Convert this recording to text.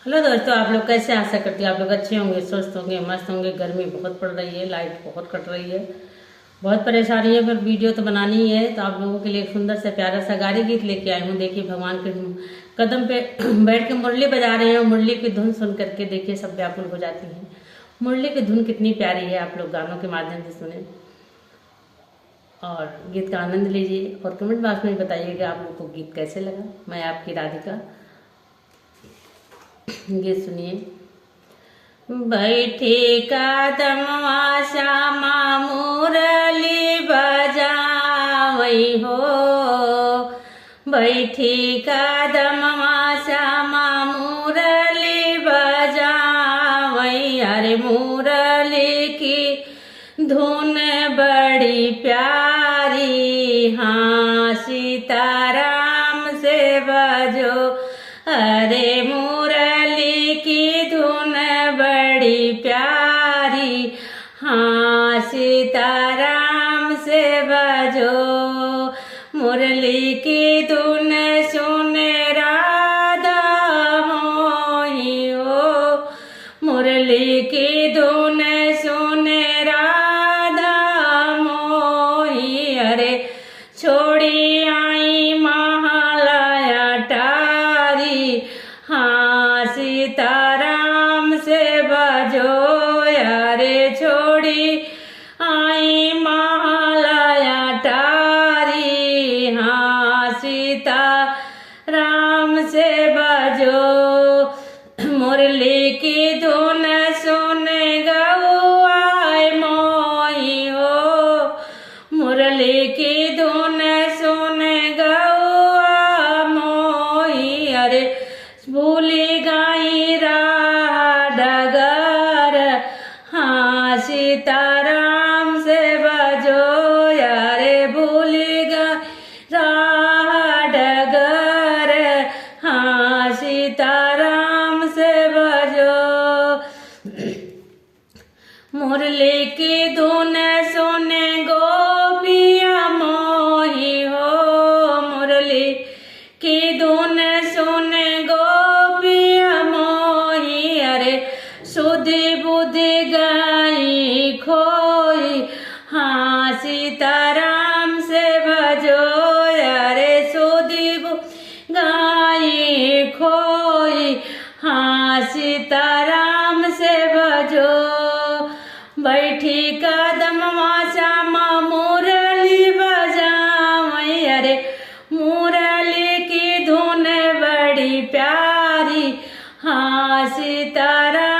Hello दोस्तों, आप लोग कैसे? आशा करती हूँ आप लोग अच्छे होंगे, स्वस्थ होंगे, मस्त होंगे। गर्मी बहुत पड़ रही है, लाइट बहुत कट रही है, बहुत परेशानी है। पर वीडियो तो बनानी ही है, तो आप लोगों के लिए एक सुंदर सा प्यारा सा गाड़ी गीत लेके आई हूँ। देखिए, भगवान के कदम पे बैठ के मुरली बजा रहे हैं। मुरली की धुन सुन करके देखिए सब व्याकुल हो जाती है। मुरली की धुन कितनी प्यारी है, आप लोग गानों के माध्यम से सुने और गीत का आनंद लीजिए। और कमेंट बॉक्स में बताइएगा आप लोग को गीत कैसे लगा। मैं आपकी राधिका, गीत सुनिए। बैठे कदमवा श्यामा मुरली बजावई हो, बैठे कदमवा श्यामा मुरली बजावई। अरे मुरली की धुन बड़ी प्यारी, हाँ सीताराम से बजो। अरे मुरली की धुन बड़ी प्यारी, हाँ सीताराम से बजो। मुरली की धुन सुन राधा मोही हो, मुरली की धुन सुन राधा मोही। अरे छोड़ी आई महालया टारी, हाँ सीताराम से बजो। अरे छोड़ी आई महालया टारी, हाँ सीताराम से बजो। मुरली की धुन सुन गौआय मोही हो, मुरली की धुन सुन गौआ मोही। अरे भूली गाई राह डगर, हाँ सीताराम से बजो। अरे भूली गाई राह डगर, हाँ सीताराम से बजो। मुरली की धुन सुन गोपिया मोही हो, मुरली की धुन सुन गोपिया मोही। अरे सुधि बुद्धि गई खोई, हाँ सीताराम से भजो। अरे सुधि बुद्धि गई खोई, हाँ सीताराम से भजो। बैठी कदमवा श्यामा मुरली बजावई। अरे मुरली की धुन बड़ी प्यारी, हाँ सीताराम